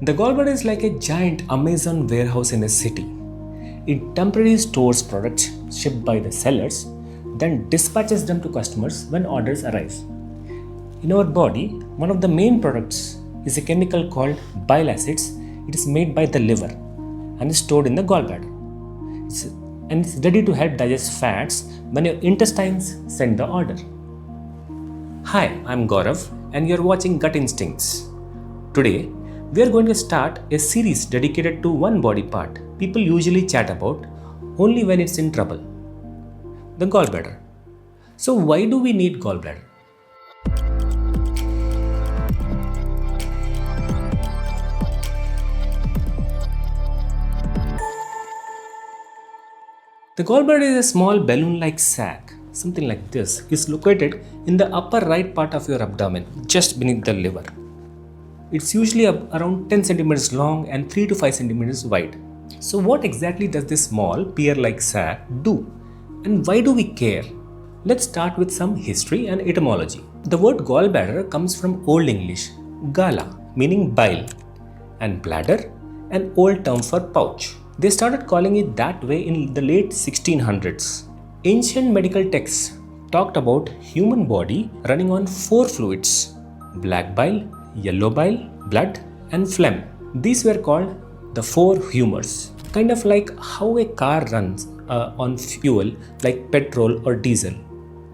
The gallbladder is like a giant Amazon warehouse in a city. It temporarily stores products shipped by the sellers, then dispatches them to customers when orders arrive. In our body, one of the main products is a chemical called bile acids. It is made by the liver and is stored in the gallbladder. It's ready to help digest fats when your intestines send the order. Hi, I'm Gaurav and you're watching Gut Instincts. Today, we are going to start a series dedicated to one body part people usually chat about only when it's in trouble: the gallbladder. So, why do we need gallbladder? The gallbladder is a small balloon-like sac, something like this. It's located in the upper right part of your abdomen, just beneath the liver. It's usually around 10 centimeters long and 3 to 5 centimeters wide. So what exactly does this small pear-like sac do? And why do we care? Let's start with some history and etymology. The word gallbladder comes from Old English, gala, meaning bile, and bladder, an old term for pouch. They started calling it that way in the late 1600s. Ancient medical texts talked about human body running on 4 fluids: black bile, yellow bile, blood, and phlegm. These were called the 4 humors. Kind of like how a car runs on fuel like petrol or diesel.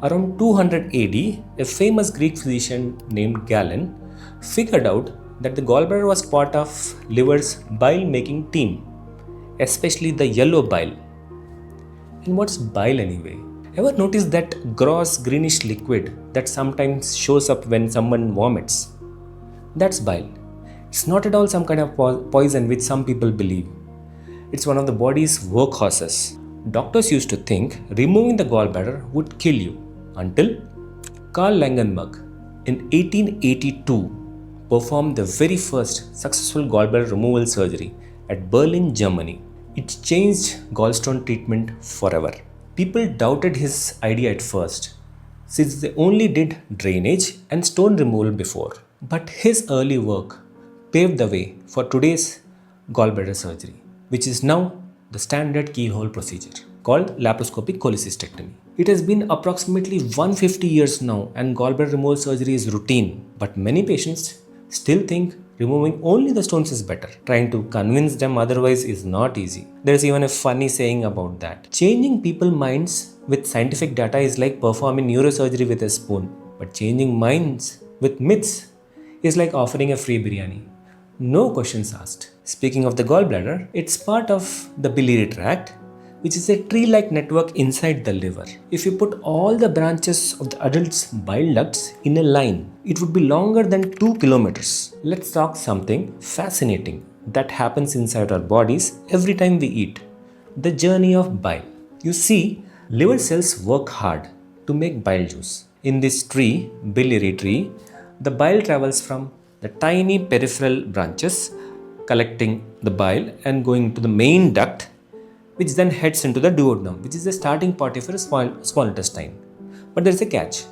Around 200 AD, a famous Greek physician named Gall figured out that the gallbladder was part of liver's bile-making team, especially the yellow bile. And what's bile anyway? Ever notice that gross greenish liquid that sometimes shows up when someone vomits? That's bile. It's not at all some kind of poison which some people believe. It's one of the body's workhorses. Doctors used to think removing the gallbladder would kill you until Karl Langenberg in 1882 performed the very first successful gallbladder removal surgery at Berlin, Germany. It changed gallstone treatment forever. People doubted his idea at first, since they only did drainage and stone removal before. But his early work paved the way for today's gallbladder surgery, which is now the standard keyhole procedure called laparoscopic cholecystectomy. It has been approximately 150 years now and gallbladder removal surgery is routine, but many patients still think removing only the stones is better. Trying to convince them otherwise is not easy. There is even a funny saying about that. Changing people's minds with scientific data is like performing neurosurgery with a spoon, but changing minds with myths is like offering a free biryani. No questions asked. Speaking of the gallbladder, it's part of the biliary tract, which is a tree-like network inside the liver. If you put all the branches of the adult's bile ducts in a line, it would be longer than 2 kilometers. Let's talk something fascinating that happens inside our bodies every time we eat: the journey of bile. You see, liver cells work hard to make bile juice. In this tree, biliary tree, the bile travels from the tiny peripheral branches, collecting the bile and going to the main duct, which then heads into the duodenum, which is the starting part of your small intestine. But there is a catch.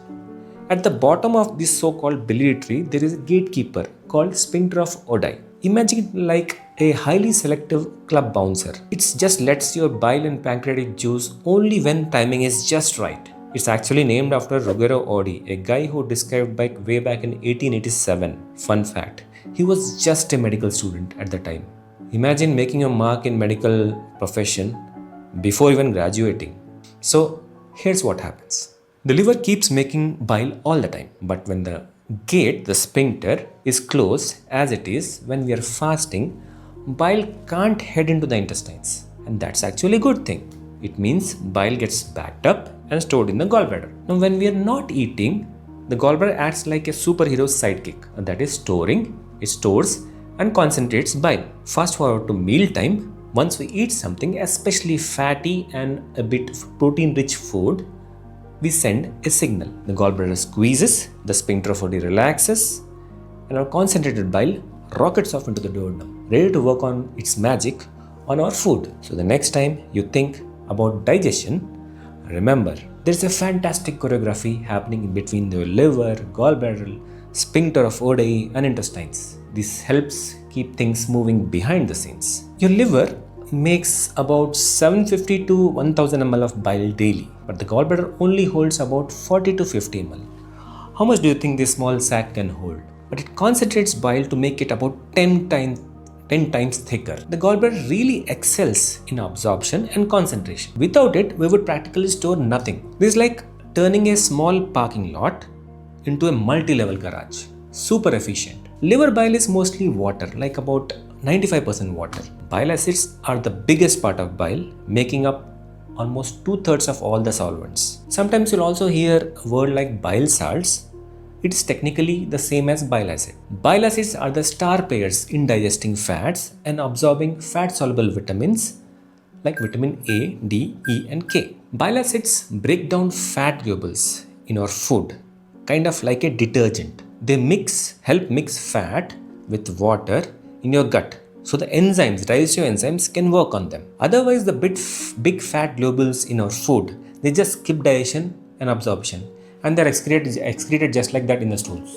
At the bottom of this so-called biliary tree, there is a gatekeeper called Sphincter of Oddi. Imagine it like a highly selective club bouncer. It just lets your bile and pancreatic juice only when timing is just right. It's actually named after Ruggero Oddi, a guy who described bike way back in 1887. Fun fact, he was just a medical student at the time. Imagine making a mark in medical profession before even graduating. So here's what happens. The liver keeps making bile all the time, but when the gate, the sphincter, is closed as it is when we are fasting, bile can't head into the intestines. And that's actually a good thing. It means bile gets backed up and stored in the gallbladder. Now when we are not eating, the gallbladder acts like a superhero's sidekick, that is it stores and concentrates bile. Fast forward to mealtime. Once we eat something, especially fatty and a bit protein-rich food, we send a signal. The gallbladder squeezes, the sphincter of Oddi relaxes, and our concentrated bile rockets off into the duodenum, ready to work on its magic on our food. So the next time you think about digestion, remember, there's a fantastic choreography happening between the liver, gallbladder, sphincter of Oddi and intestines. This helps keep things moving behind the scenes. Your liver makes about 750 to 1000 ml of bile daily, but the gallbladder only holds about 40 to 50 ml. How much do you think this small sac can hold? But it concentrates bile to make it about 10 times thicker. The gallbladder really excels in absorption and concentration. Without it, we would practically store nothing. This is like turning a small parking lot into a multi-level garage. Super efficient. Liver bile is mostly water, like about 95% water. Bile acids are the biggest part of bile, making up almost 2/3 of all the solvents. Sometimes you'll also hear a word like bile salts. It is technically the same as bile acid. Bile acids are the star players in digesting fats and absorbing fat-soluble vitamins like vitamin A, D, E and K. Bile acids break down fat globules in our food, kind of like a detergent. They help mix fat with water in your gut, so the digestive enzymes can work on them. Otherwise, the big fat globules in our food, they just skip digestion and absorption, and they're excreted just like that in the stools.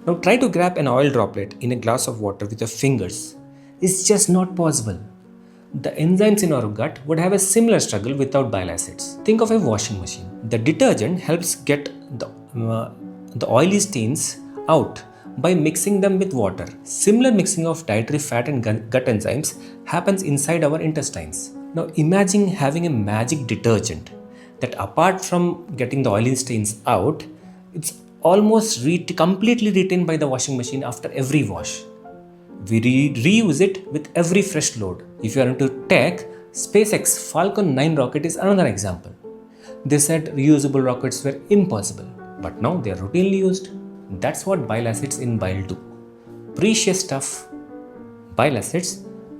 Now try to grab an oil droplet in a glass of water with your fingers. It's just not possible. The enzymes in our gut would have a similar struggle without bile acids. Think of a washing machine. The detergent helps get the oily stains out by mixing them with water. Similar mixing of dietary fat and gut enzymes happens inside our intestines. Now imagine having a magic detergent that, apart from getting the oily stains out, it's almost completely retained by the washing machine after every wash. We reuse it with every fresh load. If you are into tech, SpaceX Falcon 9 rocket is another example. They said reusable rockets were impossible, but now they are routinely used. That's what bile acids in bile do. Precious stuff, bile acids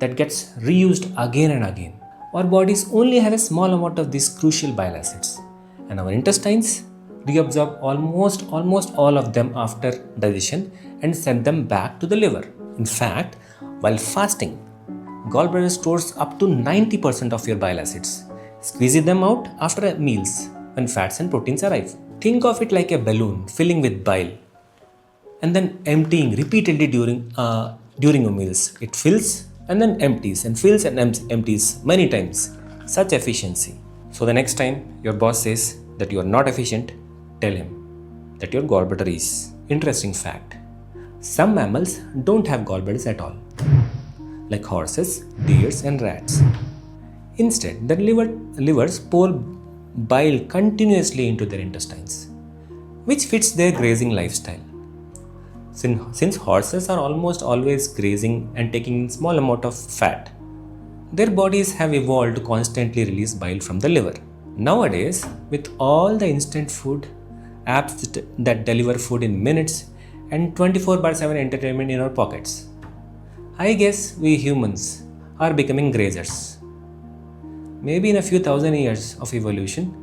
that gets reused again and again. Our bodies only have a small amount of these crucial bile acids, and our intestines reabsorb almost all of them after digestion and send them back to the liver. In fact, while fasting, gallbladder stores up to 90% of your bile acids, squeezing them out after meals when fats and proteins arrive. Think of it like a balloon filling with bile and then emptying repeatedly during your meals. It fills and then empties and fills and empties many times. Such efficiency. So the next time your boss says that you are not efficient, tell him that your gallbladder is. Interesting fact. Some mammals don't have gallbladders at all, like horses, deers and rats. Instead, their livers pour bile continuously into their intestines, which fits their grazing lifestyle. Since horses are almost always grazing and taking small amount of fat, their bodies have evolved to constantly release bile from the liver. Nowadays, with all the instant food apps that deliver food in minutes and 24/7 entertainment in our pockets, I guess we humans are becoming grazers. Maybe in a few thousand years of evolution,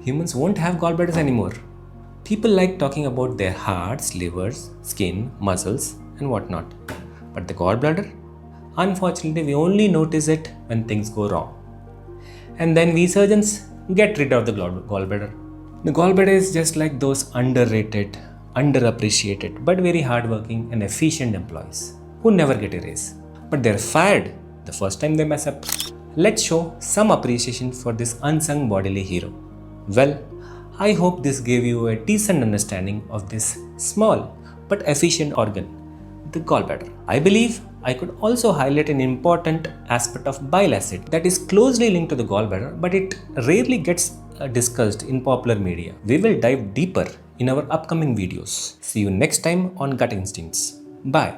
humans won't have gallbladders anymore. People like talking about their hearts, livers, skin, muscles and whatnot. But the gallbladder? Unfortunately, we only notice it when things go wrong. And then we surgeons get rid of the gallbladder. The gallbladder is just like those underrated, underappreciated, but very hardworking and efficient employees who never get a raise. But they're fired the first time they mess up. Let's show some appreciation for this unsung bodily hero. Well, I hope this gave you a decent understanding of this small but efficient organ, the gallbladder. I believe I could also highlight an important aspect of bile acid that is closely linked to the gallbladder, but it rarely gets discussed in popular media. We will dive deeper in our upcoming videos. See you next time on Gut Instincts. Bye.